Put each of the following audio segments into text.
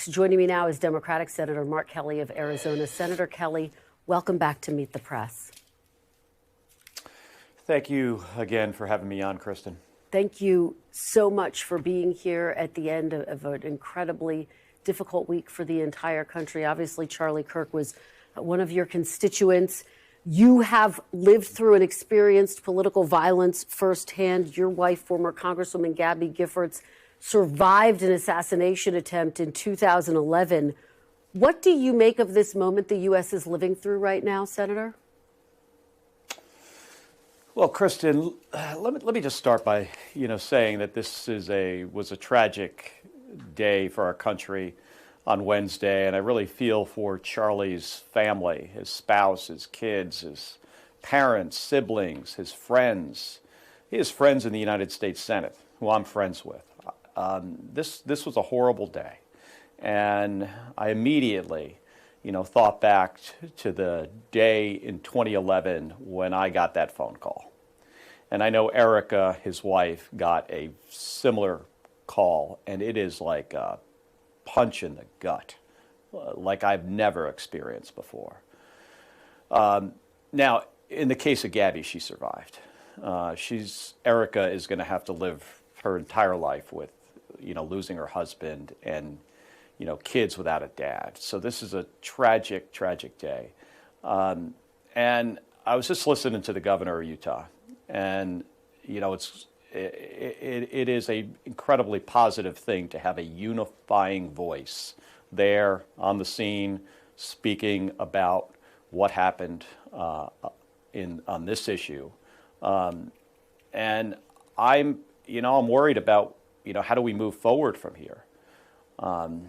Joining me now is Democratic Senator Mark Kelly of Arizona. Senator Kelly, welcome back to Meet the Press. Thank you again for having me on, Kristen. Thank you so much for being here at the end of an incredibly difficult week for the entire country. Obviously, Charlie Kirk was one of your constituents. You have lived through and experienced political violence firsthand. Your wife, former Congresswoman Gabby Giffords, survived an assassination attempt in 2011. What do you make of this moment the U.S. is living through right now, Senator? Well, Kristen, let me just start by, saying that this was a tragic day for our country on Wednesday, and I really feel for Charlie's family, his spouse, his kids, his parents, siblings, his friends. He has friends in the United States Senate who I'm friends with. This was a horrible day, and I immediately, thought back to the day in 2011 when I got that phone call. And I know Erica, his wife, got a similar call, and it is like a punch in the gut, like I've never experienced before. Now, in the case of Gabby, she survived. Erica is going to have to live her entire life with, losing her husband and, kids without a dad. So this is a tragic, tragic day. And I was just listening to the governor of Utah, and, it is an incredibly positive thing to have a unifying voice there on the scene speaking about what happened on this issue. And I'm worried about, how do we move forward from here?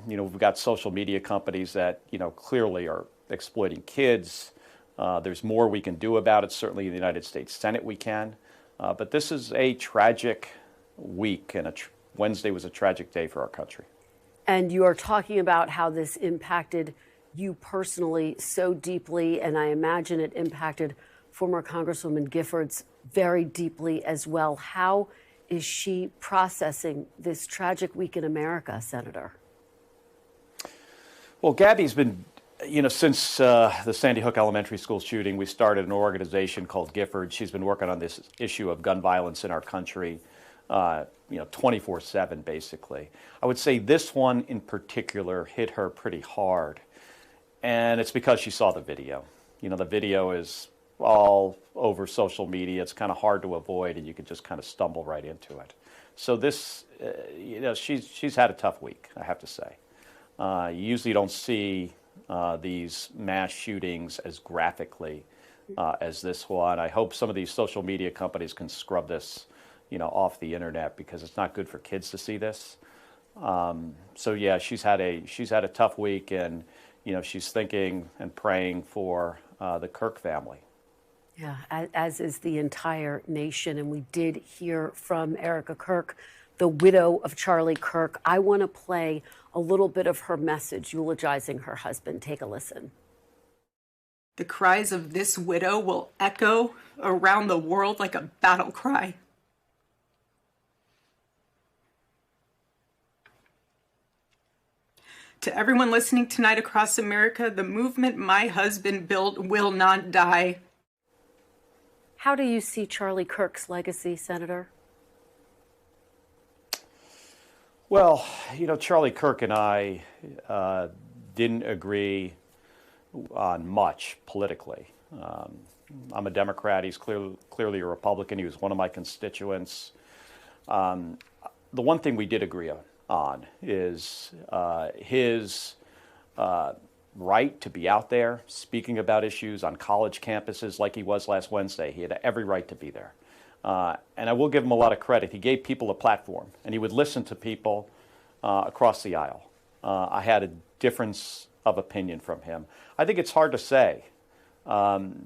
We've got social media companies that, clearly are exploiting kids. There's more we can do about it. Certainly in the United States Senate we can. But this is a tragic week, and Wednesday was a tragic day for our country. And you are talking about how this impacted you personally so deeply, and I imagine it impacted former Congresswoman Giffords very deeply as well. How is she processing this tragic week in America, Senator? Well, Gabby's been, since the Sandy Hook Elementary School shooting, we started an organization called Giffords. She's been working on this issue of gun violence in our country, 24/7, basically. I would say this one in particular hit her pretty hard, and it's because she saw the video. The video is all over social media. It's kind of hard to avoid, and you can just kind of stumble right into it. So this, she's had a tough week, I have to say. You usually don't see these mass shootings as graphically as this one. I hope some of these social media companies can scrub this, off the internet, because it's not good for kids to see this. So yeah, she's had a tough week, and she's thinking and praying for the Kirk family. Yeah, as is the entire nation. And we did hear from Erica Kirk, the widow of Charlie Kirk. I want to play a little bit of her message eulogizing her husband. Take a listen. The cries of this widow will echo around the world like a battle cry. To everyone listening tonight across America, the movement my husband built will not die. How do you see Charlie Kirk's legacy, Senator? Well, Charlie Kirk and I didn't agree on much politically. I'm a Democrat. He's clearly a Republican. He was one of my constituents. The one thing we did agree on is his right to be out there speaking about issues on college campuses like he was last Wednesday. He had every right to be there. And I will give him a lot of credit. He gave people a platform, and he would listen to people across the aisle. I had a difference of opinion from him. I think it's hard to say.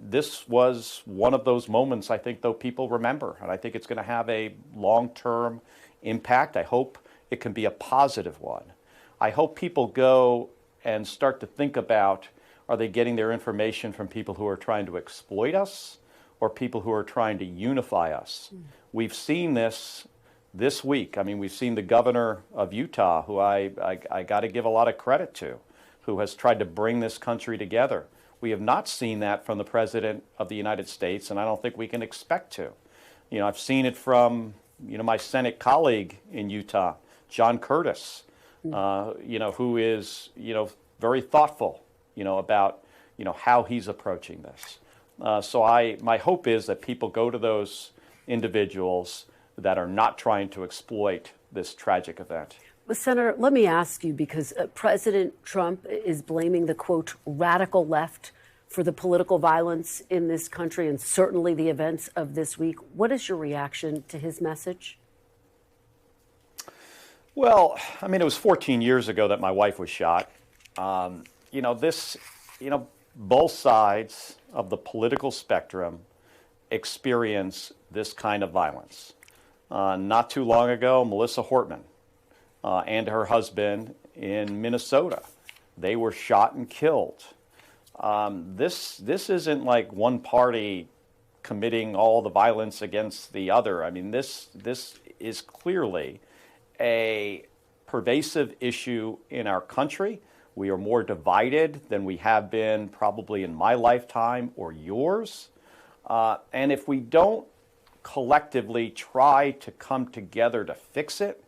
This was one of those moments, I think, though, people remember, and I think it's going to have a long-term impact. I hope it can be a positive one. I hope people go and start to think about, are they getting their information from people who are trying to exploit us or people who are trying to unify us? We've seen this this week. I mean, we've seen the governor of Utah, who I got to give a lot of credit to, who has tried to bring this country together. We have not seen that from the President of the United States, and I don't think we can expect to. You know, I've seen it from, you know, my Senate colleague in Utah, John Curtis, you know, who is, you know, very thoughtful, you know, about, you know, how he's approaching this. So my hope is that people go to those individuals that are not trying to exploit this tragic event. Well, Senator, let me ask you, because President Trump is blaming the, quote, radical left for the political violence in this country and certainly the events of this week. What is your reaction to his message? Well, I mean, it was 14 years ago that my wife was shot. You know, both sides of the political spectrum experience this kind of violence. Not too long ago, Melissa Hortman and her husband in Minnesota, they were shot and killed. This isn't like one party committing all the violence against the other. I mean, this is clearly a pervasive issue in our country. We are more divided than we have been probably in my lifetime or yours. And if we don't collectively try to come together to fix it,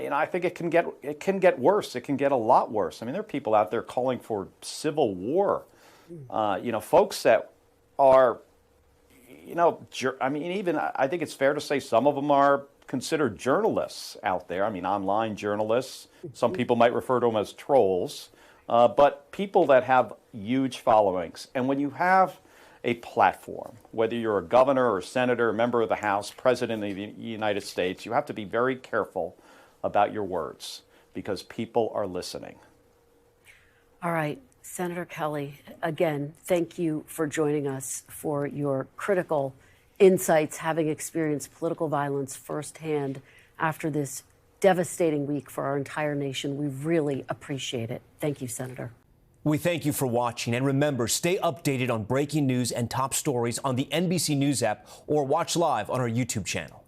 you know, I think it can get worse. It can get a lot worse. I mean, there are people out there calling for civil war. You know, folks that are, you know, I mean, even I think it's fair to say some of them are considered journalists out there. I mean, online journalists. Some people might refer to them as trolls, but people that have huge followings. And when you have a platform, whether you're a governor or senator, a member of the House, president of the United States, you have to be very careful about your words because people are listening. All right, Senator Kelly, again, thank you for joining us, for your critical insights, having experienced political violence firsthand after this devastating week for our entire nation. We really appreciate it. Thank you, Senator. We thank you for watching, and remember, stay updated on breaking news and top stories on the NBC News app or watch live on our YouTube channel.